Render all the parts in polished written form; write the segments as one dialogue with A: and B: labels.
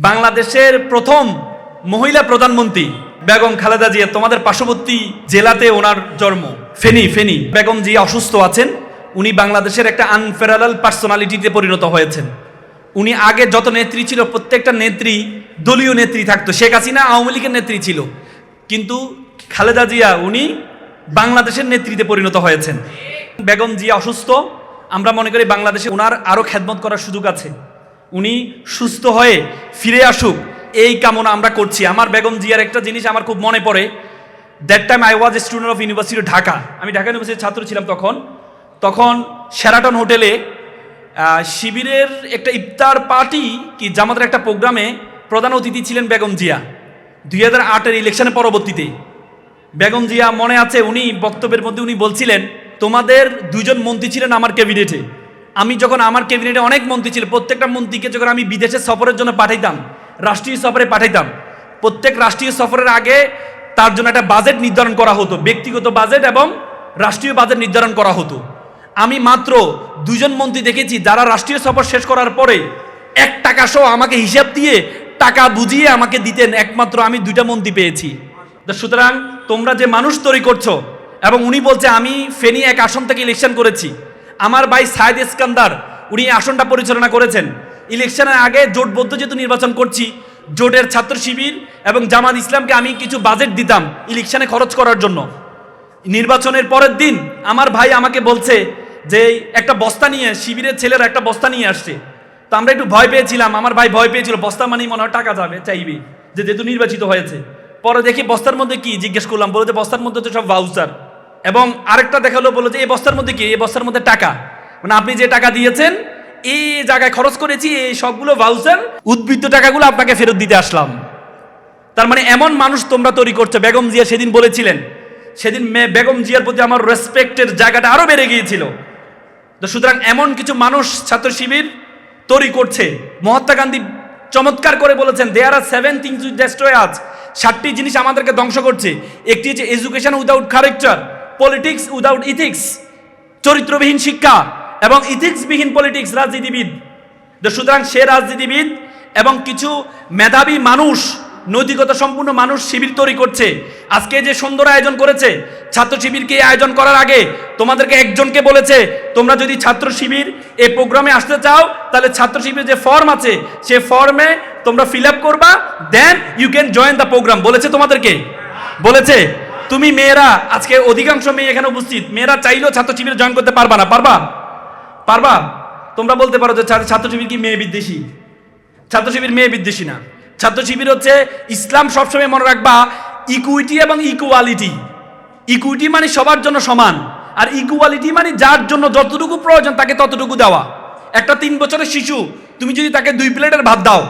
A: বাংলাদেশের প্রথম মহিলা প্রধানমন্ত্রী বেগম খালেদা জিয়া, তোমাদের পার্শ্ববর্তী জেলাতে ওনার জন্ম, ফেনী। বেগম জিয়া অসুস্থ আছেন। উনি বাংলাদেশের একটা আনপ্যারালাল পার্সোনালিটিতে পরিণত হয়েছেন। উনি আগে যত নেত্রী ছিল প্রত্যেকটা নেত্রী দলীয় নেত্রী থাকতো। শেখ হাসিনা আওয়ামী লীগের নেত্রী ছিল, কিন্তু খালেদা জিয়া উনি বাংলাদেশের নেত্রীতে পরিণত হয়েছেন। বেগম জিয়া অসুস্থ, আমরা মনে করি বাংলাদেশে ওনার আরও খেদমত করার সুযোগ আছে। উনি সুস্থ হয়ে ফিরে আসুক, এই কামনা আমরা করছি। আমার বেগম জিয়ার একটা জিনিস আমার খুব মনে পড়ে। That time I was a student of university Dhaka. আমি ঢাকা ইউনিভার্সিটির ছাত্র ছিলাম তখন শেরাটন হোটেলে শিবিরের একটা ইফতার পার্টি কি জামাতের একটা প্রোগ্রামে প্রধান অতিথি ছিলেন বেগম জিয়া। 2008-এর ইলেকশনের পরবর্তীতে বেগম জিয়া মনে আছে, উনি বক্তব্যের মধ্যে উনি বলছিলেন, তোমাদের দুইজন মন্ত্রী ছিলেন আমার ক্যাবিনেটে। আমি যখন আমার ক্যাবিনেটে অনেক মন্ত্রী ছিল, প্রত্যেকটা মন্ত্রীকে যখন আমি বিদেশে সফরের জন্য পাঠাইতাম, রাষ্ট্রীয় সফরে পাঠাইতাম, প্রত্যেক রাষ্ট্রীয় সফরের আগে তার জন্য একটা বাজেট নির্ধারণ করা হতো, ব্যক্তিগত বাজেট এবং রাষ্ট্রীয় বাজেট নির্ধারণ করা হতো। আমি মাত্র দুজন মন্ত্রী দেখেছি যারা রাষ্ট্রীয় সফর শেষ করার পরে 1 টাকা সহ আমাকে হিসাব দিয়ে টাকা বুঝিয়ে আমাকে দিতেন। একমাত্র আমি 2টা মন্ত্রী পেয়েছি। সুতরাং তোমরা যে মানুষ তৈরি করছো, এবং উনি বলছে আমি ফেনী 1 আসন থেকে ইলেকশন করেছি। আমার ভাই সায়েদ ইস্কান্দার উনি আসনটা পরিচালনা করেছেন। ইলেকশনের আগে জোটবদ্ধ যেহেতু নির্বাচন করছি, জোটের ছাত্র শিবির এবং জামাত ইসলামকে আমি কিছু বাজেট দিতাম ইলেকশনে খরচ করার জন্য। নির্বাচনের পরের দিন আমার ভাই আমাকে বলছে যে একটা বস্তা নিয়ে, শিবিরের ছেলেরা একটা বস্তা নিয়ে আসছে। তো আমরা একটু ভয় পেয়েছিলাম, আমার ভাই ভয় পেয়েছিল, বস্তা মানেই মনে হয় টাকা যাবে, চাইবে যেহেতু নির্বাচিত হয়েছে। পরে দেখি বস্তার মধ্যে কি, জিজ্ঞেস করলাম, বলে যে বস্তার মধ্যে তো সব ভাউচার। এবং আরেকটা দেখালো, বলো যে এই বস্তার মধ্যে কি, এই বস্তার মধ্যে টাকা, মানে আপনি যে টাকা দিয়েছেন এই জায়গায় খরচ করেছি, এই সবগুলো ভাউচার, উদ্বৃত্ত টাকাগুলো আপনাকে ফেরত দিতে আসলাম। তার মানে এমন মানুষ তোমরা তৈরি করছো। বেগম জিয়া সেদিন বলেছিলেন, সেদিন বেগম জিয়ার প্রতি আমার রেসপেক্টের জায়গাটা আরো বেড়ে গিয়েছিল। তো সুতরাং এমন কিছু মানুষ ছাত্র শিবির তৈরি করছে। মহাত্মা গান্ধী চমৎকার করে বলেছেন, দেয়ার আর 7 things which destroy us। 7টি জিনিস আমাদেরকে ধ্বংস করছে। একটি হচ্ছে education without character, politics without ethics, চরিত্রবিহীন শিক্ষা, এবং ইথিক্সবিহীন পলিটিক্স, রাজনীতিবিদ। সুতরাং সে রাজনীতিবিদ এবং কিছু মেধাবী মানুষ, নৈতিকতা সম্পূর্ণ মানুষ শিবির তৈরি করছে। আজকে যে সুন্দর আয়োজন করেছে ছাত্র শিবিরকে, এই আয়োজন করার আগে তোমাদেরকে একজনকে বলেছে, তোমরা যদি ছাত্র শিবির এই প্রোগ্রামে আসতে চাও তাহলে ছাত্র শিবির যে ফর্ম আছে সে ফর্মে তোমরা ফিল আপ করবা, then you can join the programme. বলেছে তোমাদেরকে? বলেছে। তুমি মেয়েরা, আজকে অধিকাংশ মেয়ে এখানে উপস্থিত, মেয়েরা চাইলেও ছাত্র শিবিরে জয়েন করতে পারবা না। পারবা? তোমরা বলতে পারো যে ছাত্র শিবির কি মেয়ে বিদ্বেষী? ছাত্র শিবির মেয়ে বিদ্বেষী না। ছাত্র শিবির হচ্ছে ইসলাম। সবসময় মনে রাখবা, ইকুইটি এবং ইকুয়ালিটি। ইকুইটি মানে সবার জন্য সমান, আর ইকুয়ালিটি মানে যার জন্য যতটুকু প্রয়োজন তাকে ততটুকু দেওয়া। একটা 3 বছরের শিশু তুমি যদি তাকে 2 প্লেটের ভাত দাও,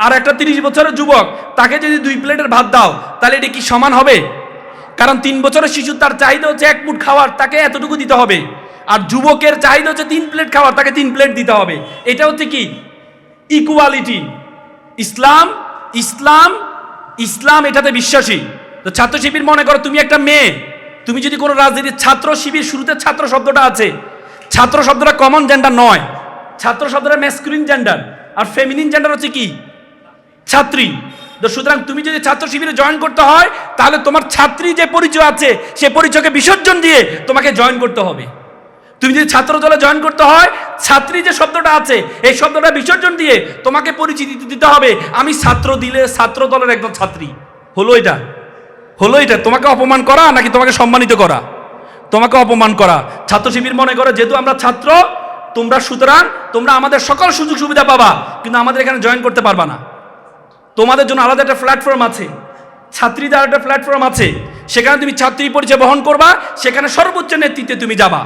A: আর একটা 30 বছরের যুবক তাকে যদি 2 প্লেটের ভাত দাও, তাহলে এটা কি সমান হবে? কারণ 3 বছরের শিশু তার চাহিদা হচ্ছে 1 মুঠ খাওয়ার, তাকে এতটুকু দিতে হবে। আর যুবকের চাহিদা হচ্ছে 3 প্লেট খাওয়ার, তাকে 3 প্লেট দিতে হবে। এটা হচ্ছে কি? ইকুয়ালিটি। ইসলাম এটাতে বিশ্বাসী। তো ছাত্র শিবির মনে করো তুমি একটা মেয়ে, তুমি যদি কোনো রাজনীতির ছাত্র শিবির, শুরুতে ছাত্র শব্দটা আছে, ছাত্র শব্দটা কমন জেন্ডার নয়, ছাত্র শব্দটা ম্যাসকুলিন জেন্ডার, আর ফেমিনিন জেন্ডার হচ্ছে কি? ছাত্রী। তো সুতরাং তুমি যদি ছাত্র শিবিরে জয়েন করতে হয় তাহলে তোমার ছাত্রী যে পরিচয় আছে সে পরিচয়কে বিসর্জন দিয়ে তোমাকে জয়েন করতে হবে। তুমি যদি ছাত্র দলে জয়েন করতে হয়, ছাত্রী যে শব্দটা আছে এই শব্দটা বিসর্জন দিয়ে তোমাকে পরিচিতি দিতে হবে, আমি ছাত্র দলের একজন ছাত্রী। হলো এটা তোমাকে অপমান করা নাকি তোমাকে সম্মানিত করা? তোমাকে অপমান করা। ছাত্র শিবির মনে করে যেহেতু আমরা ছাত্র, সুতরাং তোমরা আমাদের সকল সুযোগ সুবিধা পাবা, কিন্তু আমাদের এখানে জয়েন করতে পারবা না। তোমাদের জন্য আলাদা একটা প্ল্যাটফর্ম আছে, ছাত্রীদের একটা প্ল্যাটফর্ম আছে, সেখানে তুমি ছাত্রী পরিচয় বহন করবা, সেখানে সর্বোচ্চ নেতৃত্বে তুমি যাবা।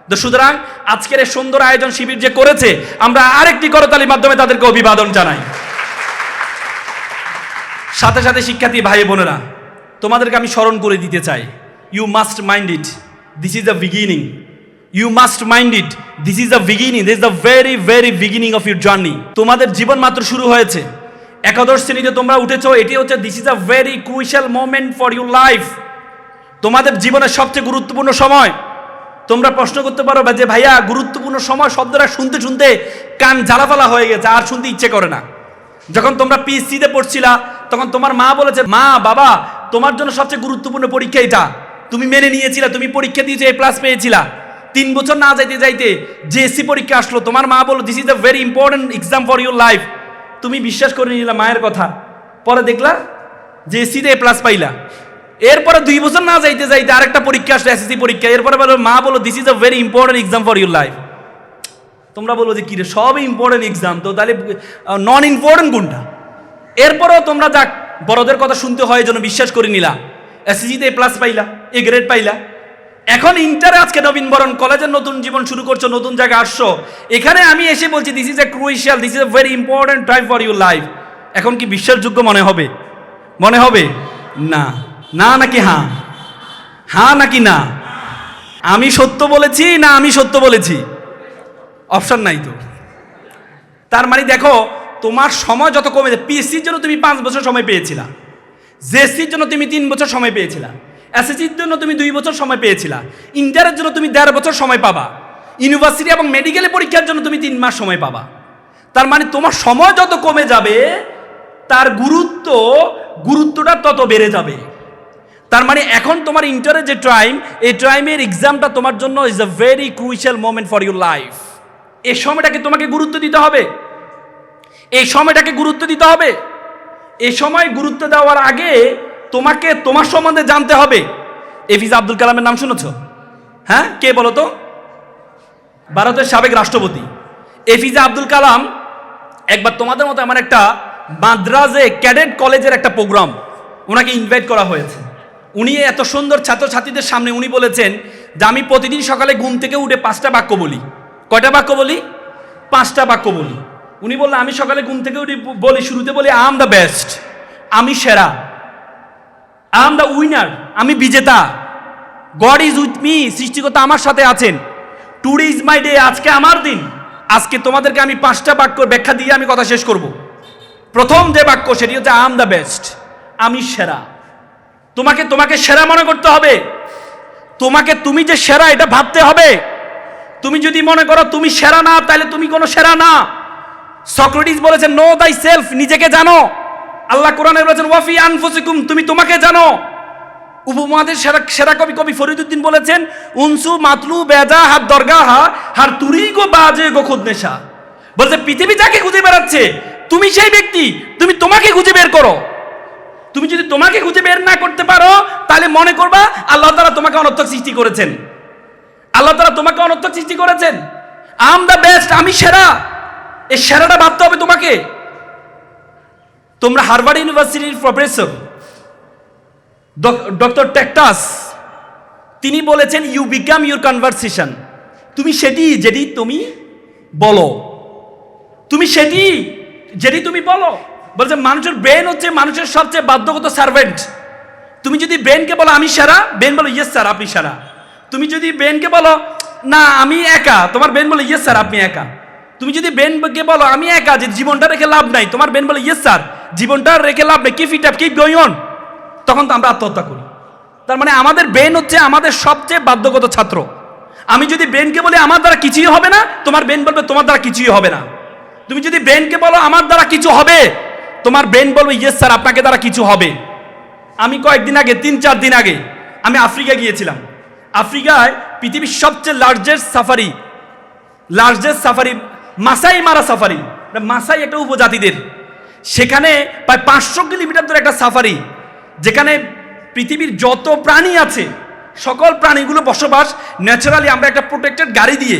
A: তো সুতরাং আজকের এই সুন্দর আয়োজন শিবির যে করেছে, আমরা আরেকটি করতালির মাধ্যমে তাদেরকে অভিবাদন জানাই। সাথে সাথে শিক্ষার্থী ভাই বোনেরা, তোমাদেরকে আমি স্মরণ করে দিতে চাই, you must mind it, this is the beginning. You must mind it, this is the beginning, this is the very very beginning of your journey. তোমাদের জীবন মাত্র শুরু হয়েছে। একাদশ শ্রেণীতে তোমরা উঠেছো, এটি হচ্ছে this is a very crucial moment for your life. তোমাদের জীবনের সবচেয়ে গুরুত্বপূর্ণ সময়। তোমরা প্রশ্ন করতে পারো যে ভাইয়া গুরুত্বপূর্ণ সময় শব্দটা শুনতে শুনতে কান জ্বালাপালা হয়ে গেছে, আর শুনতে ইচ্ছে করে না। যখন তোমরা পিএসসিতে পড়ছিলা তখন তোমার মা বলেছে, মা বাবা তোমার জন্য সবচেয়ে গুরুত্বপূর্ণ পরীক্ষা এটা, তুমি মেনে নিয়েছিলা, তুমি পরীক্ষা দিয়েছো, A+ পেয়েছিলা। 3 বছর না যাইতে যাইতে JSC পরীক্ষা আসলো, তোমার মা বলল this is the very important exam for your life. তুমি বিশ্বাস করে নিলা মায়ের কথা, পরে দেখলা JSCতে A+ পাইলা। এরপরে 2 বছর না যাইতে যাইতে আরেকটা পরীক্ষা আসলো, SSC পরীক্ষা। এরপরে বলো মা বলো this is the very important exam for your life. তোমরা বলো যে কি রে, সবই ইম্পর্টেন্ট এক্সাম, তো তাহলে নন ইম্পর্টেন্ট কোনটা? এরপরেও তোমরা যাক বড়দের কথা শুনতে হয় জন্য বিশ্বাস করে নিলা, SSCতে A+ পাইলা, A গ্রেড পাইলা। এখন ইন্টারে আজকে নবীনবরণ, কলেজের নতুন জীবন শুরু করছো, নতুন জায়গায় আসছো, এখানে আমি এসে বলছি this is a crucial, this is a very important time for your life. এখন কি বিশ্বাসযোগ্য মনে হবে? মনে হবে না। না নাকি হ্যাঁ? হ্যাঁ নাকি না? আমি সত্য বলেছি না আমি সত্য বলেছি? অপশন নাই তো। তার মানে দেখো তোমার সময় যত কমে যায়, পিএসসির জন্য তুমি 5 বছর সময় পেয়েছিলা, জেএসসির জন্য তুমি 3 বছর সময় পেয়েছিলা, এসএসসির জন্য তুমি 2 বছর সময় পেয়েছিলা, ইন্টারের জন্য তুমি 1.5 বছর সময় পাবা, ইউনিভার্সিটি এবং মেডিকেলের পরীক্ষার জন্য তুমি 3 মাস সময় পাবা। তার মানে তোমার সময় যত কমে যাবে তার গুরুত্বটা তত বেড়ে যাবে। তার মানে এখন তোমার ইন্টারের যে টাইম, এই টাইমের এক্সামটা তোমার জন্য is a very crucial moment for your life. এই সময়টাকে তোমাকে গুরুত্ব দিতে হবে, এই সময়টাকে গুরুত্ব দিতে হবে। এই সময় গুরুত্ব দেওয়ার আগে তোমাকে তোমার সম্বন্ধে জানতে হবে। এপিজে আব্দুল কালামের নাম শুনেছ? হ্যাঁ, কে বলো তো? ভারতের সাবেক রাষ্ট্রপতি এপিজে আব্দুল কালাম। একবার তোমাদের মতো আমার একটা মাদ্রাজে ক্যাডেট কলেজের একটা প্রোগ্রাম, ওনাকে ইনভাইট করা হয়েছে। উনি এত সুন্দর ছাত্রছাত্রীদের সামনে উনি বলেছেন যে আমি প্রতিদিন সকালে ঘুম থেকে উঠে 5টা বাক্য বলি। কয়টা বাক্য বলি? 5টা বাক্য বলি। উনি বললেন আমি সকালে ঘুম থেকে উঠে বলি, শুরুতে বলি আই এম দ্য বেস্ট, আমি সেরা, আই এম দ্য উইনার, আমি বিজেতা, গড ইজ উইথ মি, সৃষ্টিকর্তা আমার সাথে আছেন, টুডে ইজ মাই ডে, আজকে আমার দিন। আজকে তোমাদেরকে আমি 5টা বাক্য ব্যাখ্যা দিয়ে আমি কথা শেষ করব। প্রথম যে বাক্য সেটি হচ্ছে আই এম দ্য বেস্ট, আমি সেরা। তোমাকে সেরা মনে করতে হবে, তুমি যে সেরা এটা ভাবতে হবে। তুমি যদি মনে করো তুমি সেরা না, তাহলে তুমি কোনো সেরা না। সক্রেটিস বলেছেন নো দাই সেলফ, নিজেকে জানো। আল্লাহ কোরআনে বলেছেন ওয়াফি আনফুসিকুম, তুমি তোমাকে জানো। উপমহাদেশের সেরা কবি ফরিদউদ্দিন বলেছেন উনসু মাতলু বেজা হাত দরগাহা হার তুরি গো বাজে গো খুদ নেশা। বলছে পৃথিবী যাকে খুঁজে বেড়াচ্ছে তুমি সেই ব্যক্তি, তুমি তোমাকে খুঁজে বের করো। তুমি যদি তোমাকে খুঁজে বের না করতে পারো তাহলে মনে করবা আল্লাহ তাআলা তোমাকে অনর্থক সৃষ্টি করেছেন। আল্লাহ তাআলা তোমাকে অনর্থক সৃষ্টি করেছেন। আই এম দ্য বেস্ট, আমি সেরা, এই সেরাটা ভাবতে হবে তোমাকে। তোমরা হার্ভার্ড ইউনিভার্সিটির প্রফেসর ডক্টর টেক্টাস তিনি বলেছেন ইউ বিকাম ইউর কনভারসেশন। তুমি যেটি তুমি বলো, তুমি যেটি তুমি বলো। বলছে মানুষের ব্রেন হচ্ছে মানুষের সবচেয়ে বাধ্যগত সার্ভেন্ট। তুমি যদি ব্রেনকে বলো আমি সেরা, ব্রেন বলো ইয়েস স্যার আপনি সেরা। তুমি যদি ব্রেনকে বলো না আমি একা, তোমার ব্রেন বলো ইয়েস স্যার আপনি একা। তুমি যদি ব্রেনকে বলো আমি একা, যে জীবনটা রেখে লাভ নাই, তোমার ব্রেন বলো ইয়েস স্যার জীবনটা রেখে লাভ নাই, keep it up, keep going on. তখন তো আমরা আত্মহত্যা করি। তার মানে আমাদের ব্রেন হচ্ছে আমাদের সবচেয়ে বাধ্যগত ছাত্র। আমি যদি ব্রেনকে বলি আমার দ্বারা কিছুই হবে না, তোমার ব্রেন বলবে তোমার দ্বারা কিছুই হবে না। তুমি যদি ব্রেনকে বলো আমার দ্বারা কিছু হবে, তোমার ব্রেন বলবে ইয়েস স্যার আপনাকে দ্বারা কিছু হবে। আমি কয়েকদিন আগে 3-4 দিন আগে আমি আফ্রিকা গিয়েছিলাম। আফ্রিকায় পৃথিবীর সবচেয়ে লার্জেস্ট সাফারি মাসাই মারা সাফারি, মাসাই একটা উপজাতিদের, সেখানে প্রায় 500 কিলোমিটার ধরে একটা সাফারি, যেখানে পৃথিবীর যত প্রাণী আছে সকল প্রাণীগুলো বসবাস। ন্যাচারালি আমরা একটা প্রোটেক্টেড গাড়ি দিয়ে,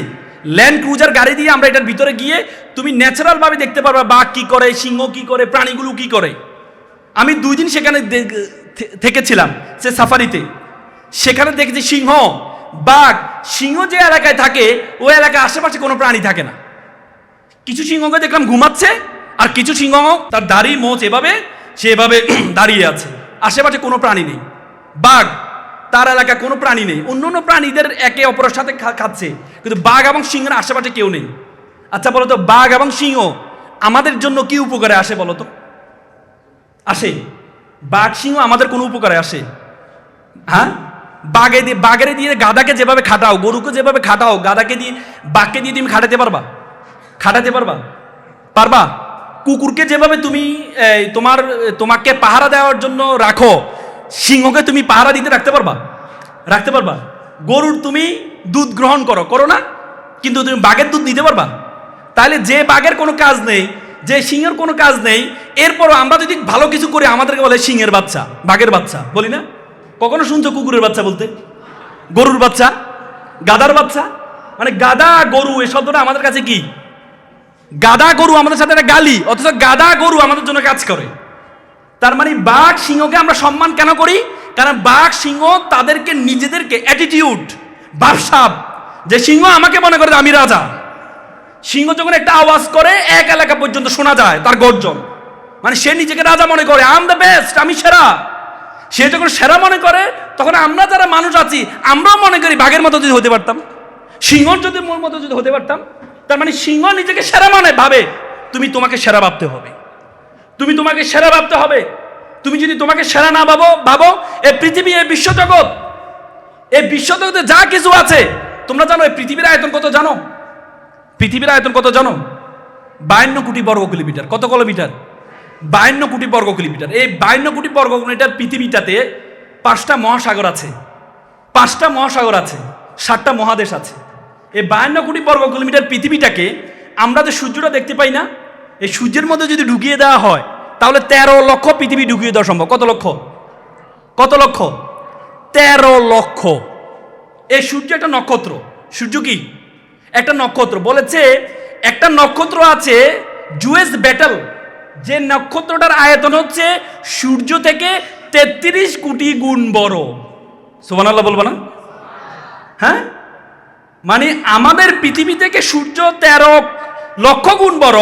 A: ল্যান্ড ক্রুজার গাড়ি দিয়ে আমরা এটার ভিতরে গিয়ে তুমি ন্যাচারালভাবে দেখতে পারবা বাঘ কি করে, সিংহ কি করে, প্রাণীগুলো কি করে। আমি 2 দিন সেখানে থেকেছিলাম সে সাফারিতে। সেখানে দেখেছি সিংহ, বাঘ। সিংহ যে এলাকায় থাকে ওই এলাকায় আশেপাশে কোনো প্রাণী থাকে না। কিছু সিংহকে দেখলাম ঘুমাচ্ছে, আর কিছু সিংহ তার দাড়ি মোচ সে এভাবে দাঁড়িয়ে আছে, আশেপাশে কোনো প্রাণী নেই। বাঘ, তার এলাকায় কোনো প্রাণী নেই, অন্য প্রাণীদের একে অপরের সাথে খাচ্ছে, কিন্তু বাঘ এবং সিংহের আশেপাশে কেউ নেই। আচ্ছা বলো তো বাঘ এবং সিংহ আমাদের জন্য কি উপকারে আসে বলো তো? আসে? বাঘ সিংহ আমাদের কোনো উপকারে আসে? হ্যাঁ, বাঘের দিয়ে গাধাকে যেভাবে খাটাও, গরুকে যেভাবে খাটাও, গাধাকে দিয়ে বাঘকে দিয়ে তুমি খাটাতে পারবা? পারবা? কুকুরকে যেভাবে তুমি তোমাকে পাহারা দেওয়ার জন্য রাখো, সিংহকে তুমি পাহারা দিতে রাখতে পারবা? রাখতে পারবা? গরুর তুমি দুধ গ্রহণ করো না, কিন্তু তুমি বাঘের দুধ দিতে পারবা? তাহলে যে বাঘের কোনো কাজ নেই, যে সিংহের কোনো কাজ নেই, এরপরও আমরা যদি ভালো কিছু করি আমাদেরকে বলে সিংহের বাচ্চা, বাঘের বাচ্চা, বলি না? কখনো শুনছো কুকুরের বাচ্চা বলতে? গরুর বাচ্চা, গাধার বাচ্চা? মানে গাধা গরু এই শব্দটা আমাদের কাছে কি? গাধা গরু আমাদের সাথে একটা গালি, অথচ গাধা গরু আমাদের জন্য কাজ করে। তার মানে বাঘ সিংহকে আমরা সম্মান কেন করি? কারণ বাঘ সিংহ তাদেরকে নিজেদেরকে অ্যাটিটিউড, ভাবসাব, যে সিংহ আমাকে মনে করে আমি রাজা। সিংহ যখন একটা আওয়াজ করে এক এলাকা পর্যন্ত শোনা যায় তার গর্জন, মানে সে নিজেকে রাজা মনে করে, আই এম দ্য বেস্ট, আমি সেরা। সে যখন সেরা মনে করে তখন আমরা যারা মানুষ আছি আমরাও মনে করি বাঘের মতো যদি হতে পারতাম, সিংহর যদি মোর মতো যদি হতে পারতাম। তার মানে সিংহ নিজেকে সেরা মনে ভাবে, তোমাকে সেরা ভাবতে হবে, তোমাকে সেরা ভাবতে হবে। তুমি যদি তোমাকে সেরা না ভাবো এই পৃথিবী, এই বিশ্বজগতে যা কিছু আছে, তোমরা জানো এই পৃথিবীর আয়তন কত জানো? পৃথিবীর আয়তন কত জানো? 52 কোটি বর্গ কিলোমিটার। কত কিলোমিটার? 52 কোটি বর্গ কিলোমিটার। এই 52 কোটি বর্গ কিলোমিটার পৃথিবীটাতে 5টা মহাসাগর আছে, 5টা মহাসাগর আছে, 7টা মহাদেশ আছে। এই 52 কোটি বর্গ কিলোমিটার পৃথিবীটাকে আমরা যে সূর্যটা দেখতে পাই না, এই সূর্যের মধ্যে যদি ঢুকিয়ে দেওয়া হয় তাহলে 13 লক্ষ পৃথিবী ঢুকিয়ে দেওয়া সম্ভব। কত লক্ষ? 13 লক্ষ। এই সূর্য একটা নক্ষত্র। সূর্য কি? একটা নক্ষত্র। বলেছে একটা নক্ষত্র আছে জুয়েস ব্যাটল, যে নক্ষত্রটার আয়তন হচ্ছে সূর্য থেকে 33 কোটি গুণ বড়। সুবহানাল্লাহ বলবো না? হ্যাঁ, মানে আমাদের পৃথিবী থেকে সূর্য 13 লক্ষ গুণ বড়,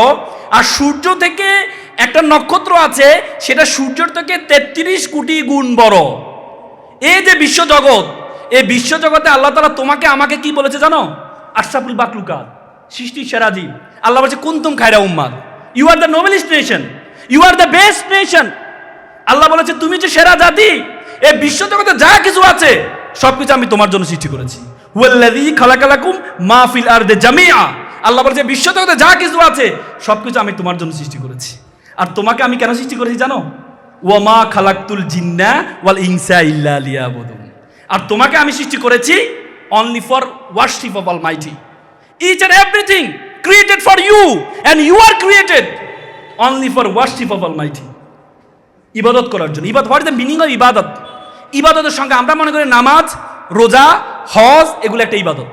A: আর সূর্য থেকে একটা নক্ষত্র আছে সেটা সূর্যের থেকে 33 কোটি গুণ বড়। এই যে বিশ্বজগৎ, এই বিশ্বজগতে আল্লাহ তাআলা তোমাকে আমাকে কি বলেছে জানো? আশরাফুল মাখলুকাত, সৃষ্টির সেরা জীব। আল্লাহ বলেছে কুনতুম খায়রা উম্মাহ, you are the noblest nation, you are the best nation. আল্লাহ বলেছে তুমি যে সেরা জাতি। এই বিশ্বজগতে যা কিছু আছে সবকিছু আমি তোমার জন্য সৃষ্টি করেছি। হুয়াল্লাযী খালাকালাকুম মা ফিল আরদি জামিআ। আল্লাহ বলেছে বিশ্বজগতে যা কিছু আছে সবকিছু আমি তোমার জন্য সৃষ্টি করেছি। আর তোমাকে আমি কেন সৃষ্টি করেছি জানো? ওয়া মা খালাকতুল জিন্না ওয়াল ইনসা ইল্লা লিয়াবুদুন। আর তোমাকে আমি সৃষ্টি করেছি only for worship of Almighty. Each and everything created for you, and you are created only for worship of Almighty. ইবাদত করার জন্য। ইবাদত, what is the meaning of ইবাদত? ইবাদতের সঙ্গে আমরা মনে করি নামাজ, রোজা, হজ এগুলো একটা ইবাদত,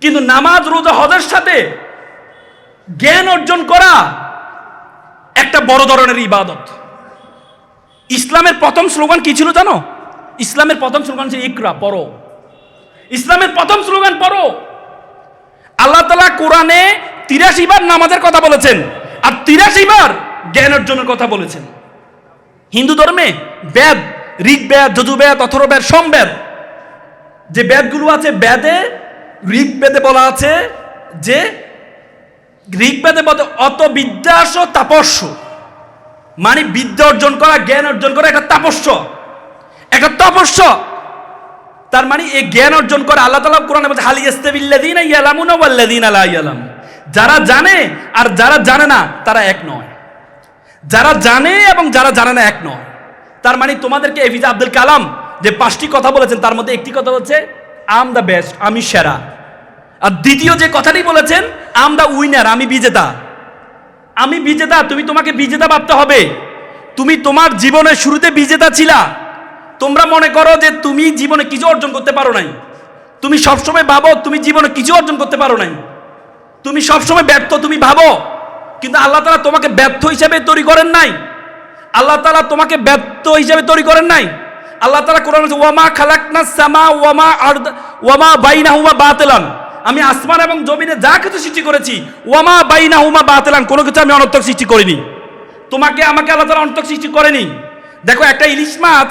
A: কিন্তু নামাজ, রোজা, হজের সাথে জ্ঞান অর্জন করা একটা বড় ধরনের ইবাদত। ইসলামের প্রথম স্লোগান কি ছিল জানো? ইসলামের প্রথম স্লোগান ছিল ইকরা, পড়ো। ইসলামের প্রথম স্লোগান পড়ো। আল্লাহ তাআলা কোরআনে 83 বার নামাজের কথা বলেছেন আর 83 বার জ্ঞান অর্জনের কথা বলেছেন। হিন্দু ধর্মে বেদ, ঋগ্বেদ, যজুর্বেদ, অথর্ববেদ, সামবেদ, যে বেদগুলো আছে, বেদে ঋগ্বেদে বলা আছে যে ঋগ্বেদে বলে অত বিদ্যাস তাপস্য, মানে বিদ্যা অর্জন করা, জ্ঞান অর্জন করা একটা তাপস্য, একটা তপস্য। তার মানে এই জ্ঞান অর্জন করে আল্লাহ তাআলা কোরআনে বলছে হাল ইয়াস্তাবিল্লাযীনা ইয়ালামুনা ওয়াল্লাযীনা লা ইয়ালাম। যারা জানে আর যারা জানে না তারা এক নয়। যারা জানে এবং যারা জানে না এক নয়। তার মানে তোমাদেরকে এপিজে আব্দুল কালাম যে 5টি কথা বলেছেন তার মধ্যে একটি কথা হচ্ছে আই এম দ্য বেস্ট, আমি সেরা। আর দ্বিতীয় যে কথাটি বলেছেন আই এম দ্য উইনার, আমি বিজেতা। আমি বিজেতা, তোমাকে বিজেতা ভাবতে হবে। তুমি তোমার জীবনের শুরুতে বিজেতা ছিলা। তোমরা মনে করো যে তুমি জীবনে কিছু অর্জন করতে পারো নাই। তুমি সবসময় ভাবো তুমি জীবনে কিছু অর্জন করতে পারো নাই, তুমি সবসময় ব্যর্থ তুমি ভাবো। কিন্তু আল্লাহ তাআলা তোমাকে ব্যর্থ হিসেবে তৈরি করেন নাই। আল্লাহ তাআলা তোমাকে ব্যর্থ হিসেবে তৈরি করেন নাই। আল্লাহ তাআলা কোরআনে বলেছে ওয়ামা খালাকনাস সামা ওয়ামা আরদ ওয়ামা বাইনাহুমা বাতিলান। আমি আসমান এবং জমিনে যা কিছু সৃষ্টি করেছি ওয়ামা বাইনাহুমা বাতিলান, কোনো কিছু আমি অনর্থক সৃষ্টি করিনি। তোমাকে আমাকে আল্লাহ তাআলা অনর্থক সৃষ্টি করেনি। দেখো একটা ইলিশ মাছ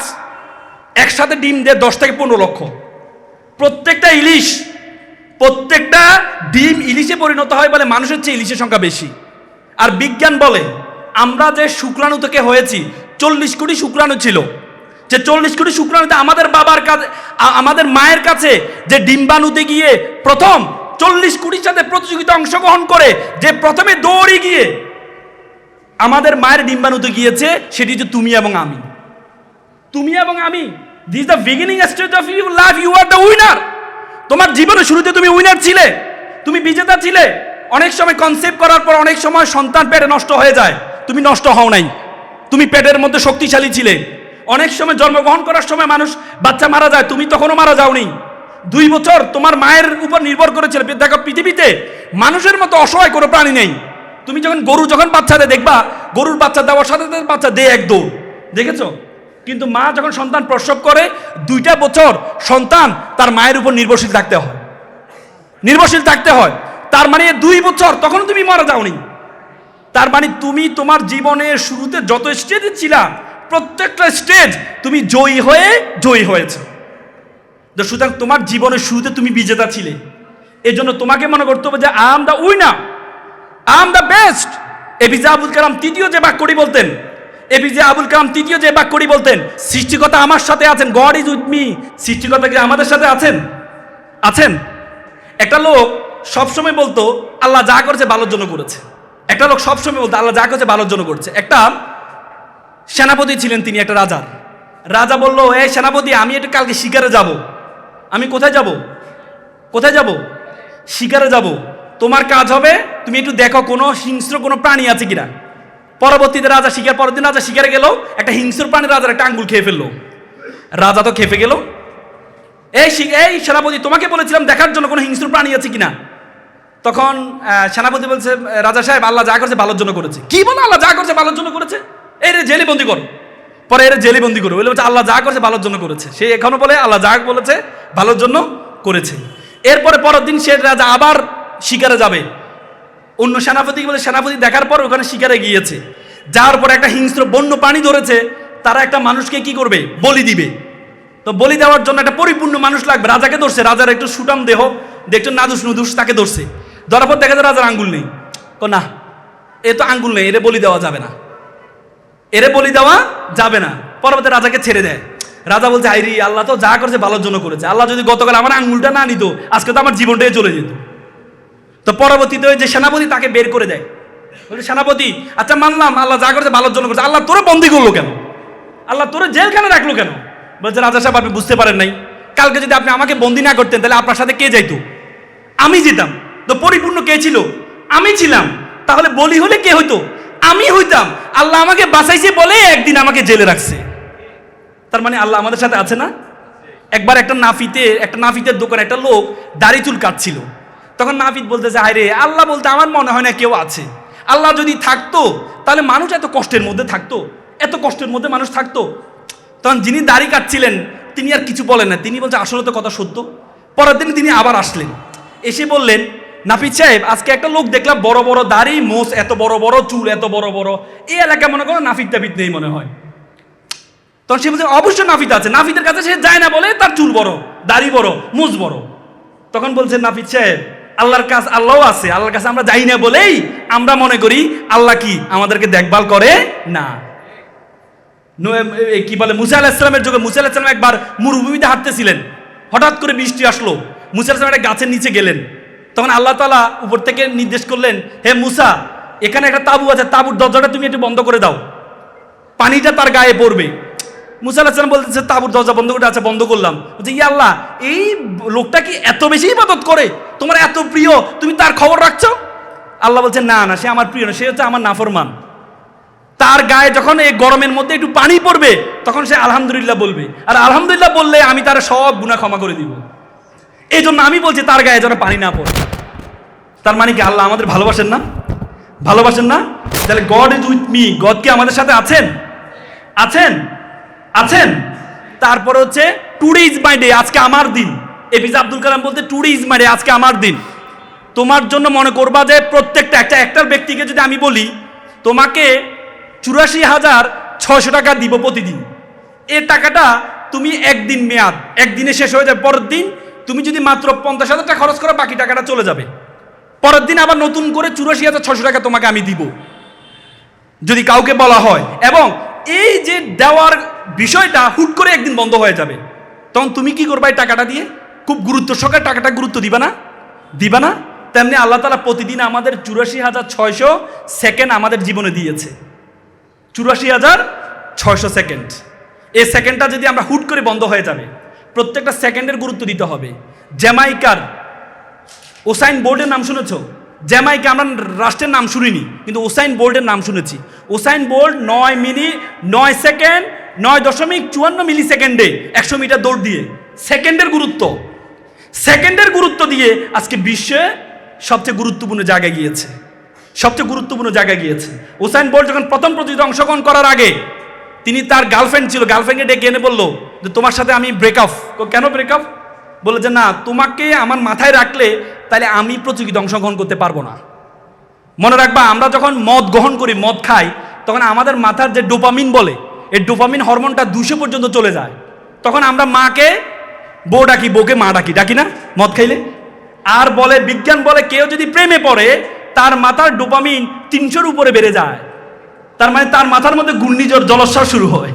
A: একসাথে ডিম দেয় 10 থেকে 15 লক্ষ। প্রত্যেকটা ডিম ইলিশে পরিণত হয় বলে মানুষের চেয়ে ইলিশের সংখ্যা বেশি। আর বিজ্ঞান বলে আমরা যে শুক্রাণু থেকে হয়েছি 40 কোটি শুক্রাণু ছিল, যে 40 কোটি শুক্রাণুতে আমাদের বাবার কাছে, আমাদের মায়ের কাছে যে ডিম্বাণুতে গিয়ে প্রথম 40 কোটির সাথে প্রতিযোগিতা অংশগ্রহণ করে যে প্রথমে দৌড়ে গিয়ে আমাদের মায়ের ডিম্বাণুতে গিয়েছে, সেটি হচ্ছে তুমি এবং আমি। তুমি এবং আমি, this the beginning stage of your life, you are the winner. তোমার জীবনের শুরুতে তুমি উইনার ছিলে, তুমি বিজেতা ছিলে। অনেক সময় কনসেপ্ট করার পর অনেক সময় সন্তান পেটে নষ্ট হয়ে যায়, তুমি নষ্ট হও নাই, তুমি পেটের মধ্যে শক্তিশালী ছিলে। অনেক সময় জন্মগ্রহণ করার সময় মানুষ বাচ্চা মারা যায়, তুমি তখনও মারা যাওনি। 2 বছর তোমার মায়ের উপর নির্ভর করেছিল। দেখো পৃথিবীতে মানুষের মতো অসহায় কোনো প্রাণী নেই। তুমি যখন গরু যখন বাচ্চা দেয়, দেখবা গরুর বাচ্চা দেওয়ার সাথে সাথে বাচ্চা দেয় এক দৌড়, দেখেছো? কিন্তু মা যখন সন্তান প্রসব করে 2টা বছর সন্তান তার মায়ের উপর নির্ভরশীল থাকতে হয়, নির্ভরশীল থাকতে হয়। তার মানে 2 বছর তখন তুমি মারা যাওনি। তার মানে তুমি তোমার জীবনের শুরুতে যত স্টেজে ছিলা, প্রত্যেকটা স্টেজ তুমি জয়ী হয়েছে। সুতরাং তোমার জীবনের শুরুতে তুমি বিজেতা ছিলে। এই জন্য তোমাকে মনে করতে হবে যে I am the winner, I am the best. APJ Abul Kalam তৃতীয় যে বাক্যটি বলতেন, সৃষ্টিকর্তা আমার সাথে আছেন, গড ইজ উইথ মি। সৃষ্টিকর্তা কি আমাদের সাথে আছেন? একটা লোক সবসময় বলতো আল্লাহ যা করেছে ভালোর জন্য করেছে। একটা লোক সবসময় বলতো আল্লাহ যা করেছে ভালোর জন্য করছে। একটা সেনাপতি ছিলেন, তিনি একটা রাজা বলল, এই সেনাপতি, আমি একটু কালকে শিকারে যাব। আমি কোথায় যাব? শিকারে যাব। তোমার কাজ হবে তুমি একটু দেখো কোনো হিংস্র কোনো প্রাণী আছে কিনা। পরবর্তীতে পরের দিন রাজা শিকারে গেল, একটা হিংস্র প্রাণী রাজার একটা আঙ্গুল খেয়ে ফেললো। রাজা তো খেপে গেল, এই সেনাপতি, তোমাকে বলেছিলাম দেখার জন্য কোনো হিংস্র প্রাণী আছে কিনা। তখন সেনাপতি বলছে, রাজা সাহেব, আল্লাহ যা করেছে ভালোর জন্য করেছে। কি বলো আল্লাহ যা করেছে ভালোর জন্য করেছে? এই রে জেলে বন্দি করো। পরে এর জেলে বন্দি করো, বলে আল্লাহ যা করেছে ভালোর জন্য করেছে। সে এখনো বলে আল্লাহ যা বলেছে ভালোর জন্য করেছে। এরপরে পরের দিন সে রাজা আবার শিকারে যাবে। অন্য সেনাপতিকে বলে, সেনাপতি দেখার পর ওখানে শিকারে গিয়েছে, যাওয়ার পর একটা হিংস্র বন্য প্রাণী ধরেছে। তারা একটা মানুষকে কি করবে? বলি দিবে। তো বলি দেওয়ার জন্য একটা পরিপূর্ণ মানুষ লাগবে। রাজাকে ধরছে, রাজার একটু সুটাম দেহ, দেখছো নাদুস নুদুস, তাকে ধরছে। ধরার পর দেখা যায় রাজার আঙ্গুল নেই। না, এ তো আঙ্গুল নেই, এরে বলি দেওয়া যাবে না। পরবর্তী রাজাকে ছেড়ে দেয়। রাজা বলছে, আইরি, আল্লাহ তো যা করেছে ভালোর জন্য করেছে। আল্লাহ যদি গতকাল আমার আঙ্গুলটা না নিত, আজকে তো আমার জীবনটাই চলে যেত। তো পরবর্তীতে ওই যে সেনাপতি তাকে বের করে দেয়। বলছে, সেনাপতি, আচ্ছা মানলাম আল্লাহ যা করেছে ভালোর জন্য করেছে, আল্লাহ তোরে বন্দি করলো কেন? আল্লাহ তোরে জেলখানে রাখলো কেন? বলছে, রাজা সাহেব, আপনি বুঝতে পারেন নাই, কালকে যদি আপনি আমাকে বন্দি না করতেন তাহলে আপনার সাথে কে যাইতো? আমি যেতাম। তো পরিপূর্ণ কে ছিল? আমি ছিলাম। তাহলে বলি হলে কে হইতো? আমি হইতাম। আল্লাহ আমাকে বাঁচাইছে বলে একদিন আমাকে জেলে রাখছে। তার মানে আল্লাহ আমাদের সাথে আছে না? একবার একটা নাফিতের দোকানে একটা লোক দাড়ি চুল কাটছিল। তখন নাফিত বলতেছে, আরে আল্লাহ বলতে আমার মনে হয় না কেউ আছে। আল্লাহ যদি থাকতো তাহলে মানুষ এত কষ্টের মধ্যে থাকতো? এত কষ্টের মধ্যে মানুষ থাকতো? তখন যিনি দাড়ি কাটছিলেন তিনি আর কিছু বলেন না। তিনি বলছে, আসলে তো কথা সত্য। পরের দিন তিনি আবার আসলেন, এসে বললেন, নাপিত সাহেব, আজকে একটা লোক দেখলাম বড় বড় দাড়ি, মোষ এত বড় বড়, চুল এত বড় বড়, এই এলাকা মনে করো নাপিত টাপিত নেই মনে হয়। তখন সে বলছে, অবশ্যই নাপিত আছে। নাপিতের কাছে সে যায় না বলে তার চুল বড়, দাড়ি বড়, মোষ বড়। তখন বলছে নাপিত সাহেব, আল্লাহর কাছে আল্লাহও আছে, আল্লাহর কাছে আমরা যাই না বলেই আমরা মনে করি আল্লাহ কি আমাদেরকে দেখভাল করে না। কি বলে, মুসা আলাইহিস সালামের যুগে মুসা আলাইহিস সালাম একবার মরুভূমিতে হাঁটতেছিলেন, হঠাৎ করে বৃষ্টি আসলো। মুসা আলাইহিস সালাম একটা গাছের নিচে গেলেন। তখন আল্লাহ তাআলা উপর থেকে নির্দেশ করলেন, হে মুসা, এখানে একটা তাঁবু আছে, তাঁবুর দরজাটা তুমি একটু বন্ধ করে দাও, পানিটা তার গায়ে পড়বে। মুসা আলাইহিস সালাম বলতেছে, তাঁবুর দরজা বন্ধ করে, আচ্ছা বন্ধ করলাম। বলছে, ইয়া আল্লাহ, এই লোকটা কি এত বেশি ইবাদত করে, তোমার এত প্রিয়, তুমি তার খবর রাখছো? আল্লাহ বলছে, না না, সে আমার প্রিয় না, সে হচ্ছে আমার নাফরমান। তার গায়ে যখন এই গরমের মধ্যে একটু পানি পড়বে তখন সে আলহামদুলিল্লাহ বলবে, আর আলহামদুলিল্লাহ বললে আমি তার সব গুনাহ ক্ষমা করে দিব। এই জন্য আমি বলছি তার গায়ে যেন পানি না পড়ে। তার মানে কি আল্লাহ আমাদের ভালোবাসেন না? তাহলে god is with me, god কি আমাদের সাথে আছেন? তারপরে হচ্ছে টুডে ইজ মাই ডে, আজকে আমার দিন। এপিজে আব্দুল কালাম বলতে, টুডে ইজ মাই ডে, আজকে আমার দিন। তোমার জন্য মনে করবা যে প্রত্যেকটা একটা ব্যক্তিকে যদি আমি বলি তোমাকে 84,600 টাকা দিব প্রতিদিন, এই টাকাটা তুমি একদিন মেয়াদ, একদিনে শেষ হয়ে যাবে। পরের দিন তুমি যদি মাত্র 50,000 টাকা খরচ করো, বাকি টাকাটা চলে যাবে। পরের দিন আবার নতুন করে 84,600 টাকা তোমাকে আমি দিব, যদি কাউকে বলা হয়। এবং এই যে দেওয়ার বিষয়টা হুট করে একদিন বন্ধ হয়ে যাবে, তখন তুমি কি করবা? এই টাকাটা দিয়ে খুব গুরুত্ব সহকারে টাকাটা গুরুত্ব দিবা না? তেমনি আল্লাহ তাআলা প্রতিদিন আমাদের 84,600 সেকেন্ড আমাদের জীবনে দিয়েছে। 84,600 সেকেন্ড। এই সেকেন্ডটা যদি আমরা হুট করে বন্ধ হয়ে যাবে, প্রত্যেকটা সেকেন্ডের গুরুত্ব দিতে হবে। জ্যামাইকার উসাইন বোল্টের নাম শুনেছ? জ্যামাইকা আমরা রাষ্ট্রের নাম শুনিনি, কিন্তু উসাইন বোল্টের নাম শুনেছি। উসাইন বোল্ট 9 মিনিট 9 সেকেন্ড 9.54 মিলি সেকেন্ডে 100 মিটার দৌড় দিয়ে, সেকেন্ডের গুরুত্ব দিয়ে আজকে বিশ্বে সবচেয়ে গুরুত্বপূর্ণ জায়গায় গিয়েছে, উসাইন বোল্ট যখন প্রথম প্রতিযোগিতায় অংশগ্রহণ করার আগে তিনি তার গার্লফ্রেন্ড ছিল, গার্লফ্রেন্ডকে ডেকে এনে বললো যে তোমার সাথে আমি ব্রেকআপ। কেন ব্রেকআপ? বলে যে না, তোমাকে আমার মাথায় রাখলে তাহলে আমি প্রতিযোগিতায় অংশগ্রহণ করতে পারবো না। মনে রাখবা, আমরা যখন মদ গ্রহণ করি, মদ খাই, তখন আমাদের মাথার যে ডোপামিন বলে, এই ডোপামিন হরমোনটা 200 পর্যন্ত চলে যায়। তখন আমরা মাকে বউ ডাকি, বউকে মা ডাকি না মদ খাইলে। আর বলে, বিজ্ঞান বলে কেউ যদি প্রেমে পড়ে তার মাথার ডোপামিন 300-র উপরে বেড়ে যায়, তার মানে তার মাথার মধ্যে ঘূর্ণিঝড় জলোচ্ছ্বাস শুরু হয়।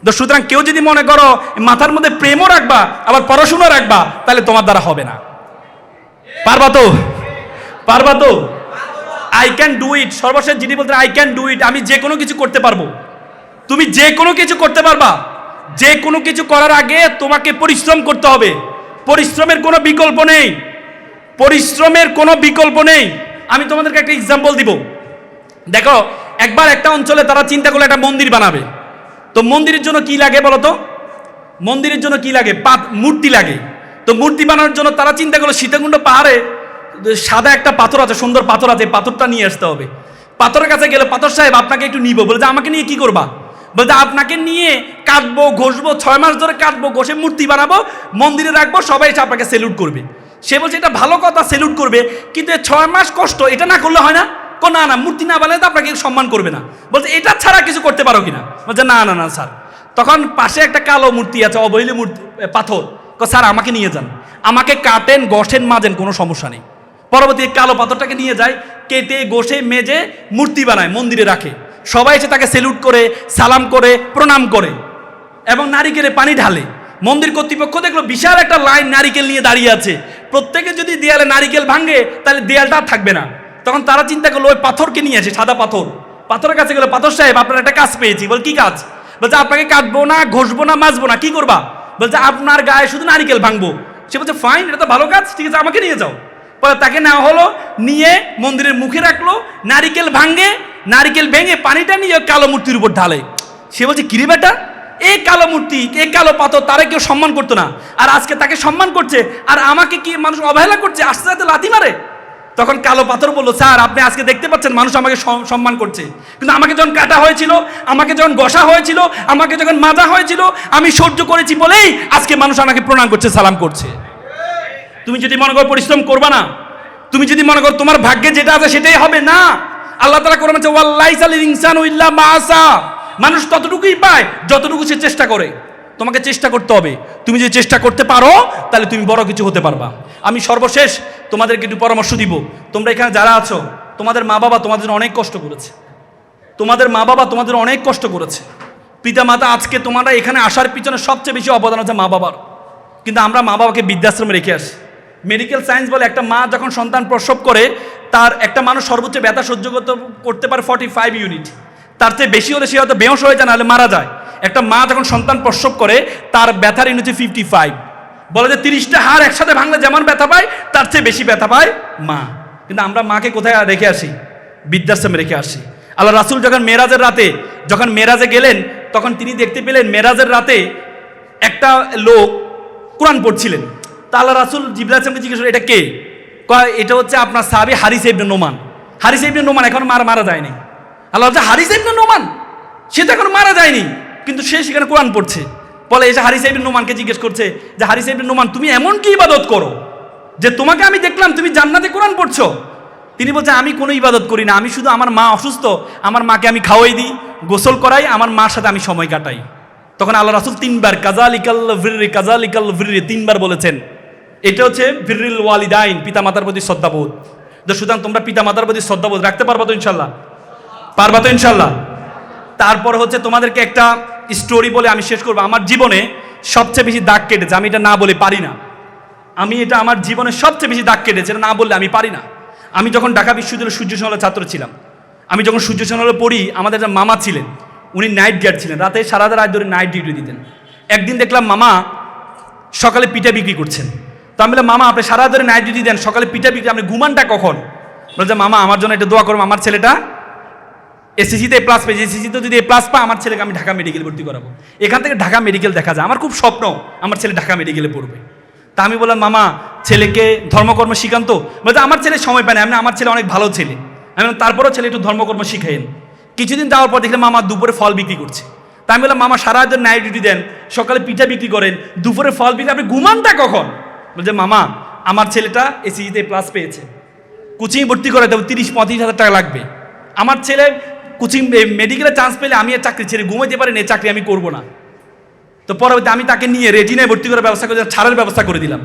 A: তো সুতরাং কেউ যদি মনে করো মাথার মধ্যে প্রেমও রাখবা আবার পড়াশোনা রাখবা, তাহলে তোমার দ্বারা হবে না। পারবা তো? I can do it. সর্বশেষ যিনি বলতেন আই ক্যান ডু ইট, আমি যে কোনো কিছু করতে পারবো। তুমি যে কোনো কিছু করতে পারবা। যে কোনো কিছু করার আগে তোমাকে পরিশ্রম করতে হবে। পরিশ্রমের কোনো বিকল্প নেই। আমি তোমাদেরকে একটা এক্সাম্পল দিব। দেখো, একবার একটা অঞ্চলে তারা চিন্তা করলো একটা মন্দির বানাবে। তো মন্দিরের জন্য কি লাগে বলো তো? মন্দিরের জন্য কি লাগে? মূর্তি লাগে। তো মূর্তি বানানোর জন্য তারা চিন্তা করলো সীতাকুণ্ড পাহাড়ে সাদা একটা পাথর আছে, সুন্দর পাথর আছে, পাথরটা নিয়ে আসতে হবে। পাথরের কাছে গেলে, পাথর সাহেব আপনাকে একটু নিব। বলে যে আমাকে নিয়ে কি করবা? বলতে আপনাকে নিয়ে কাটবো, ঘষবো, 6 মাস ধরে কাটবো, ঘষে মূর্তি বানাবো, মন্দিরে রাখবো, সবাই এসে আপনাকে সেলুট করবে। সে বলছে এটা ভালো কথা, সেলুট করবে, কিন্তু 6 মাস কষ্ট এটা না করলে হয় না? না, মূর্তি না বানালে তো আপনাকে সম্মান করবে না। বলছে এটা ছাড়া কিছু করতে পারো কিনা? বলছে না স্যার। তখন পাশে একটা কালো মূর্তি আছে, অবৈধ মূর্তি, পাথর। স্যার আমাকে নিয়ে যান, আমাকে কাটেন, ঘষেন, মাজেন, কোনো সমস্যা নেই। পরবর্তী কালো পাথরটাকে নিয়ে যায়, কেটে ঘষে মেজে মূর্তি বানায়, মন্দিরে রাখে। সবাই এসে তাকে সেলুট করে, সালাম করে, প্রণাম করে এবং নারিকেলে পানি ঢালে। মন্দির কর্তৃপক্ষ দেখলো বিশাল একটা লাইন নারিকেল নিয়ে দাঁড়িয়ে আছে। প্রত্যেকে যদি দেয়ালে নারিকেল ভাঙে তাহলে দেয়ালটা থাকবে না। তখন তারা চিন্তা করলো ওই পাথরকে নিয়ে আসে, সাদা পাথরের কাছে গেলো, পাথর সাহেব আপনার একটা কাজ পেয়েছি। বল কি কাজ? বলছে আপনাকে কাটবো না, ঘষবো না, মাজবো না, কি করবা? বলছে আপনার গায়ে শুধু নারিকেল ভাঙবো। সে বলছে ফাইন, এটা তো ভালো কাজ, ঠিক আছে আমাকে নিয়ে যাও। পরে তাকে নেওয়া হলো, নিয়ে মন্দিরের মুখে রাখলো, নারিকেল ভেঙে পানিটা নিয়ে কালো মূর্তির উপর ঢালে। সে বলছে কিরে বেটা, এই কালো মূর্তি, এই কালো পাথর, তারা কেউ সম্মান করতো না, আর আজকে তাকে সম্মান করছে, আর আমাকে কি মানুষ অবহেলা করছে, আস্তে আস্তে লাথি মারে। তখন কালো পাথর বললো, স্যার আপনি আজকে দেখতে পাচ্ছেন মানুষ আমাকে সম্মান করছে, কিন্তু আমাকে যখন কাটা হয়েছিল, আমাকে যখন ঘষা হয়েছিল, আমাকে যখন মাজা হয়েছিল, আমি সহ্য করেছি বলেই আজকে মানুষ আমাকে প্রণাম করছে, সালাম করছে। তুমি যদি মনে করো পরিশ্রম করবা না, তুমি যদি মনে করো তোমার ভাগ্যে যেটা আছে সেটাই হবে, না। আল্লাহ তাআলা কোরআনে বলেছে ওয়াল্লাইসা লিল ইনসানু ইল্লা মা আসা, মানুষ ততটুকুই পায় যতটুকু সে চেষ্টা করে। তোমাকে চেষ্টা করতে হবে। তুমি যদি চেষ্টা করতে পারো তাহলে তুমি বড় কিছু হতে পারবা। আমি সর্বশেষ তোমাদেরকে একটু পরামর্শ দিব। তোমরা এখানে যারা আছো, তোমাদের মা বাবা তোমাদের জন্য অনেক কষ্ট করেছে। পিতা মাতা আজকে তোমরা এখানে আসার পিছনে সবচেয়ে বেশি অবদান হচ্ছে মা বাবার। কিন্তু আমরা মা বাবাকে বৃদ্ধাশ্রমে রেখে আসি। মেডিকেল সায়েন্স বলে একটা মা যখন সন্তান প্রসব করে, তার একটা মানুষ সর্বোচ্চ ব্যথা সহ্য করতে পারে 45 ইউনিট। তার চেয়ে বেশি হলে সে হয়তো বেহোশ হয়ে যায়, নাহলে মারা যায়। একটা মা যখন সন্তান প্রসব করে তার ব্যথার ইউনিট 55। বলে যে 30টা হাড় একসাথে ভাঙলে যেমন ব্যথা পায় তার চেয়ে বেশি ব্যথা পায় মা। কিন্তু আমরা মাকে কোথায় রেখে আসি? বৃদ্ধাশ্রমে রেখে আসি। আল্লাহ রাসূল যখন মেরাজে গেলেন, তখন তিনি দেখতে পেলেন মেরাজের রাতে একটা লোক কোরআন পড়ছিলেন। তা আল্লাহ রাসূল জিবরাইল আলাইহিস সালামকে জিজ্ঞেস করলেন এটা কে? কয় এটা হচ্ছে আপনার সাহাবী হারিসা ইবনে নোমান। এখন মারা যায়নি। আল্লাহ বলছে হারিসা ইবনে নোমান, সে তো এখন মারা যায়নি, কিন্তু সে সেখানে কোরআন পড়ছে। বলে এসে হারিসা ইবনে নোমানকে জিজ্ঞেস করছে যে হারিসা ইবনে নোমান, তুমি এমন কি ইবাদত করো যে তোমাকে আমি দেখলাম তুমি জান্নাতে কোরআন পড়ছো? তিনি বলছে আমি কোনো ইবাদত করি না, আমি শুধু আমার মা অসুস্থ, আমার মাকে আমি খাওয়াই দিই, গোসল করাই, আমার মার সাথে আমি সময় কাটাই। তখন আল্লাহ রাসূল 3বার কাযালিকাল বিররি 3বার বলেছেন। এটা হচ্ছে বিররিল ওয়ালিদাইন, পিতামাতার প্রতি শ্রদ্ধাবোধ। সুতরাং তোমরা পিতামাতার প্রতি শ্রদ্ধাবোধ রাখতে পারবা তো ইনশাল্লাহ? তারপর হচ্ছে তোমাদেরকে একটা স্টোরি বলে আমি শেষ করবো। আমার জীবনে সবচেয়ে বেশি দাগ কেটেছে, আমি এটা না বলে পারি না। এটা আমার জীবনে সবচেয়ে বেশি দাগ কেটেছে, এটা না বললে আমি পারি না। আমি যখন ঢাকা বিশ্ববিদ্যালয়ের সূর্য সমালোর ছাত্র ছিলাম, আমি যখন সূর্য চ্যানেলে পড়ি, আমাদের একটা মামা ছিলেন, উনি নাইট গার্ড ছিলেন, রাতে সারা রাত ধরে নাইট ডিউটি দিতেন। একদিন দেখলাম মামা সকালে পিঠা বিক্রি করছেন। তো আমি বললাম, মামা আপনি সারা ধরে নাইট ডিউটি দেন, সকালে পিঠা বিক্রি, আপনি ঘুমানটা কখন? বলছে, মামা আমার জন্য একটু দোয়া করবো, আমার ছেলেটা এসএসসিতে এ প্লাস পেয়েছে, এসএসসিতে যদি এ প্লাস পায় আমার ছেলেকে আমি ঢাকা মেডিকেল ভর্তি করাবো। এখান থেকে ঢাকা মেডিকেল দেখা যায়, আমার খুব স্বপ্ন আমার ছেলে ঢাকা মেডিকেলে পড়বে। তা আমি বললাম, মামা ছেলেকে ধর্মকর্ম শিখান্ত। বলছে, আমার ছেলে সময় পায় না, এমনি আমার ছেলে অনেক ভালো ছেলে। আমি বললাম, তারপরেও ছেলে একটু ধর্মকর্ম শিখাইন। কিছুদিন যাওয়ার পর দেখলাম মামা দুপুরে ফল বিক্রি করছে। তা আমি বললাম, মামা সারা রাত নাইট ডিউটি দেন, সকালে পিঠা বিক্রি করেন, দুপুরে ফল বিক্রি, আপনি ঘুমানটা কখন? বলছে, মামা আমার ছেলেটা এসএসসিতে প্লাস পেয়েছে, কোচিং ভর্তি করে দেবো, 30-35 হাজার টাকা লাগবে। আমার ছেলে কোচিং মেডিকেলে চান্স পেলে আমি আর চাকরি ছেড়ে ঘুমাইতে পারি না, চাকরি আমি করবো না। তো পরবর্তী আমি তাকে নিয়ে রেটিনায় ভর্তি করার ব্যবস্থা করে, ছাড়ের ব্যবস্থা করে দিলাম।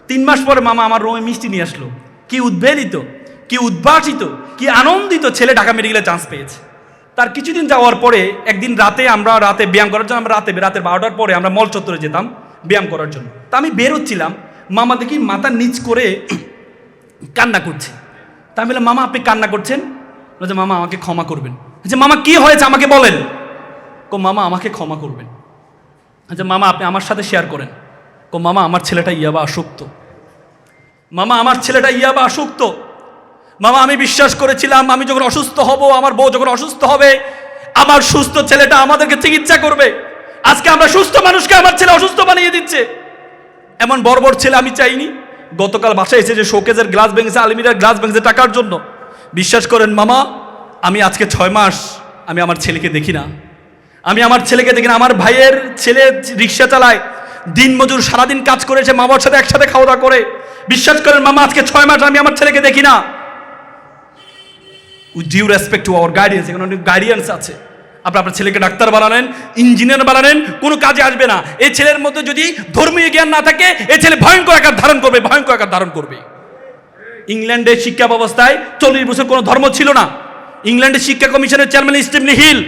A: 3 মাস পরে মামা আমার রুমে মিষ্টি নিয়ে আসলো। কি উদ্বেলিত, কি উদ্ভাসিত, কি আনন্দিত, ছেলে ঢাকা মেডিকেলে চান্স পেয়েছে। তার কিছুদিন যাওয়ার পরে একদিন রাতে, আমরা রাতে ব্যায়াম করার জন্য, আমরা রাতের 12টার পরে আমরা মল চত্বরে যেতাম ব্যায়াম করার জন্য। তা আমি বেরোচ্ছিলাম, মামা দেখি মাথা নিচ করে কান্না করছে। তা আমি বললাম, মামা আপনি কান্না করছেন? বলছে, মামা আমাকে ক্ষমা করবেন। যে মামা কি হয়েছে আমাকে বলেন। মামা আমাকে ক্ষমা করবেন। আচ্ছা মামা আপনি আমার সাথে শেয়ার করেন। মামা আমার ছেলেটা ইয়াবা আসক্ত। মামা আমার ছেলেটা ইয়াবা আসক্ত। মামা আমি বিশ্বাস করেছিলাম আমি যখন অসুস্থ হব, আমার বউ যখন অসুস্থ হবে, আমার সুস্থ ছেলেটা আমাদেরকে চিকিৎসা করবে। আজকে আমরা সুস্থ মানুষকে আমার ছেলে অসুস্থ বানিয়ে দিচ্ছে। এমন বর্বর ছেলে আমি চাইনি। গতকাল বাসায় এসে যে শোকেজের গ্লাস ভেঙেছে, আলমিরার গ্লাস ভেঙেছে টাকার জন্য। বিশ্বাস করেন মামা, আমি আজকে 6 মাস আমি আমার ছেলেকে দেখি না। আমি আমার ছেলেকে দেখি না। আমার ভাইয়ের ছেলে রিক্সা চালায়, দিনমজুর, সারাদিন কাজ করেছে, মা বাবার সাথে একসাথে খাওয়া দাওয়া করে। বিশ্বাস করেন মামা, আজকে 6 মাস আমি আমার ছেলেকে দেখি না। With due respect to our guidance, এখানে অনেক গাইডেন্স আছে। আপনার ছেলেকে ডাক্তার বানালেন, ইঞ্জিনিয়ার বানালেন, কোনো কাজে আসবে না। এই ছেলের মধ্যে যদি ধর্মীয় জ্ঞান না থাকে, এই ছেলে ভয়ঙ্কর আকার ধারণ করবে, ভয়ঙ্কর আকার ধারণ করবে। ইংল্যান্ডের শিক্ষা ব্যবস্থায় 40 বছর কোনো ধর্ম ছিল না। ইংল্যান্ডের শিক্ষা কমিশনের চেয়ারম্যান স্টিভেন হিল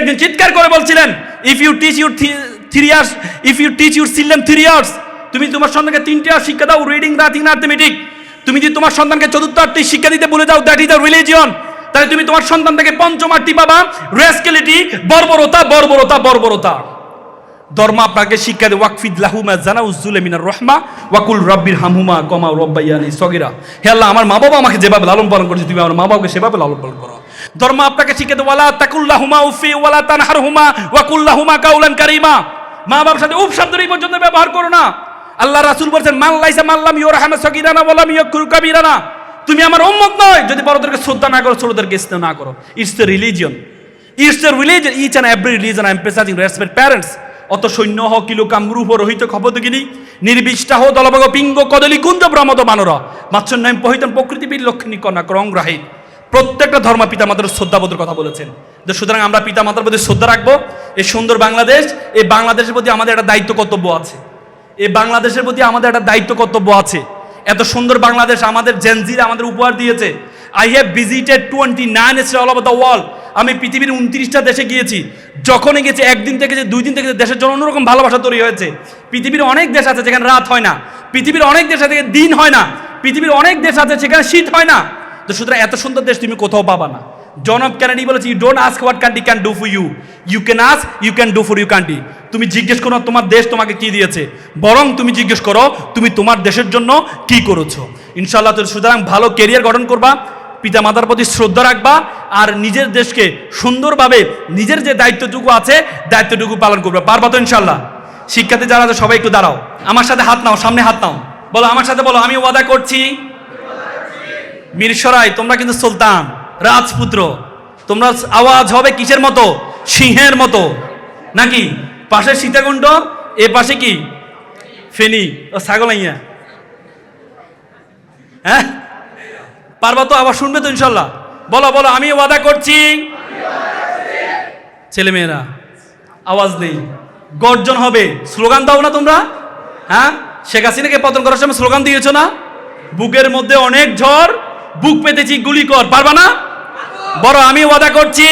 A: একদিন চিৎকার করে বলছিলেন, if you teach your 3 years, তুমি তোমার সন্তানকে 3 ইয়ার শিক্ষা দাও, রিডিং, রাইটিং, আর্থমেটিক। তুমি যদি তোমার সন্তানকে 4র্থ আর্থে শিক্ষা দিতে বলে যাও, দ্যাট ইজ দ্য রিলিজিয়ন, তাহলে তুমি তোমার সন্তান থেকে 5ম আর্থি পাবা, রেসকেলিটি, বর্বরতা, বর্বরতা, বর্বরতা। ধর্ম আপনাকে শিক্ষা দেয়, ওয়াকফিদ লাহুমা জানাউজ্জুলে মিনার রহমা ওয়াকুল রাব্বির হামহুমা কমা রব্বায়ানি সগীরা। হে আল্লাহ, আমার মা বাবা আমাকে যেভাবে লালন পালন করেছে, তুমি আমার মা বাবাকে সেভাবে লালন পালন করো। ধর্ম আপনাকে শিক্ষা দেয়, ওয়ালা তাকুল্লাহুমা উফি ওয়ালা তানহারহুমা ওয়াকুল্লাহুমা কাউলান কারীমা। মা বাবার সাথে উফ শব্দ এই পর্যন্ত ব্যবহার করো না। আল্লাহ রাসূল বলেছেন, মান লাইসা মাল্লাম ইউরহামা সগীরানা ওয়ালাম ইয়াকুর কাবীরানা। তুমি আমার উম্মত নয় যদি বড়দেরকে শ্রদ্ধা না করো, ছোটদেরকে স্নেহ না করো। It's the religion, it's the religion, each and every religion I am precising respect parents. অত সৈন্য হ কিলো কামরূপ রহিত খবদগিনি নির্বিষ্টা হো দলবগ পিঙ্গ কদলি কুঞ্জ ব্রহ্মদ বানর মাচ্ছন্যায় পহিতন প্রকৃতিবীর লক্ষ্মী কন্যা করংগ্রাহী। প্রত্যেকটা ধর্ম পিতা মাতার শ্রদ্ধাবোধের কথা বলেছেন। সুতরাং আমরা পিতা মাতার প্রতি শ্রদ্ধা রাখবো। এই সুন্দর বাংলাদেশ, এই বাংলাদেশের প্রতি আমাদের একটা দায়িত্ব কর্তব্য আছে। এই বাংলাদেশের প্রতি আমাদের একটা দায়িত্ব কর্তব্য আছে। এত সুন্দর বাংলাদেশ আমাদের জেনজিরা আমাদের উপহার দিয়েছে। I have visited 29 state all over the world. আমি পৃথিবীর 29টা দেশে গিয়েছি। যখনই গেছি, একদিন থেকে যে 2 দিন থেকে দেশের জন্য অন্যরকম ভালোবাসা তৈরি হয়েছে। পৃথিবীর অনেক দেশ আছে যেখানে রাত হয় না, পৃথিবীর অনেক দেশ আছে দিন হয় না, পৃথিবীর অনেক দেশ আছে সেখানে শীত হয় না। তো সুতরাং এত সুন্দর দেশ তুমি কোথাও পাবা না। জন অফ কেনেডি বলেছে, you don't ask what country can do for you, you can ask you can do for you country. তুমি জিজ্ঞেস করো তোমার দেশ তোমাকে কি দিয়েছে, বরং তুমি জিজ্ঞেস করো তুমি তোমার দেশের জন্য কি করেছো। ইনশাআল্লাহ। সুতরাং ভালো কেরিয়ার গঠন করবা, পিতা মাতার প্রতি শ্রদ্ধা রাখবা, আর নিজের দেশকে সুন্দরভাবে নিজের যে দায়িত্বটুকু আছে দায়িত্বটুকু পালন করবে। পারবা তো ইনশাআল্লাহ? শিক্ষার্থী যারা আছে সবাই একটু দাঁড়াও, আমার সাথে হাত নাও, সামনে হাত নাও, বলো আমার সাথে, বলো আমি ওয়াদা করছি। মিরসরাই তোমরা কিন্তু সুলতান রাজপুত্র, তোমরা আওয়াজ হবে কিসের মতো? সিংহের মতো নাকি? পাশে সীতাকুণ্ড, এ পাশে কি ফেনী ও ছাগলাইয়া। হ্যাঁ পারবা তো? আবার শুনবে তো ইনশাল্লাহ? বলো বলো আমি ওয়াদা করছি। ছেলে মেয়েরা আওয়াজ নেই, গর্জন হবে। স্লোগান দাও না তোমরা? হ্যাঁ, শেখ হাসিনাকে পতন করার সময় স্লোগান দিয়েছো না? বুকের মধ্যে অনেক ঝড়, বুক পেতেছি গুলি কর। পারবা না? বড় আমি ওয়াদা করছি,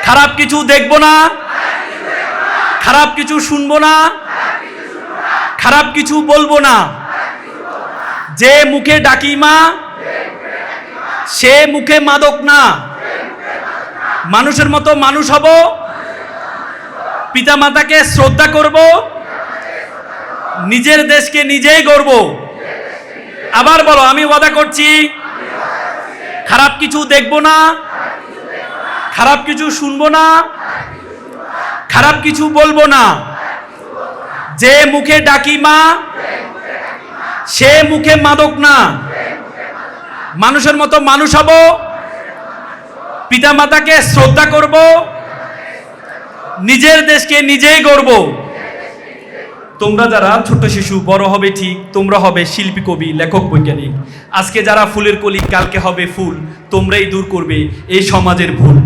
A: খারাপ কিছু দেখবো না, খারাপ কিছু শুনবো না, খারাপ কিছু বলবো না। যে মুখে ডাকি মা, সে মুখে মাদক না, মানুষের মতো মানুষ হব, পিতামাতাকে শ্রদ্ধা করব, নিজের দেশকে নিজেই গড়ব। আবার বলো, আমি ওয়াদা করছি খারাপ কিছু দেখব না, খারাপ কিছু শুনবো না, খারাপ কিছু বলবো না। যে মুখে ডাকি মা, সে মুখে মাদক না, মানুষের মতো মানুষ হব, পিতামাতাকে শ্রদ্ধা করব, নিজের দেশকে নিজেই গড়ব। তোমরা যারা ছোট শিশু, বড় হবে ঠিক, তোমরা হবে শিল্পী, কবি, লেখক, বৈজ্ঞানিক। আজকে যারা ফুলের কলি, কালকে হবে ফুল। তোমরাই দূর করবে এই সমাজের ভুল।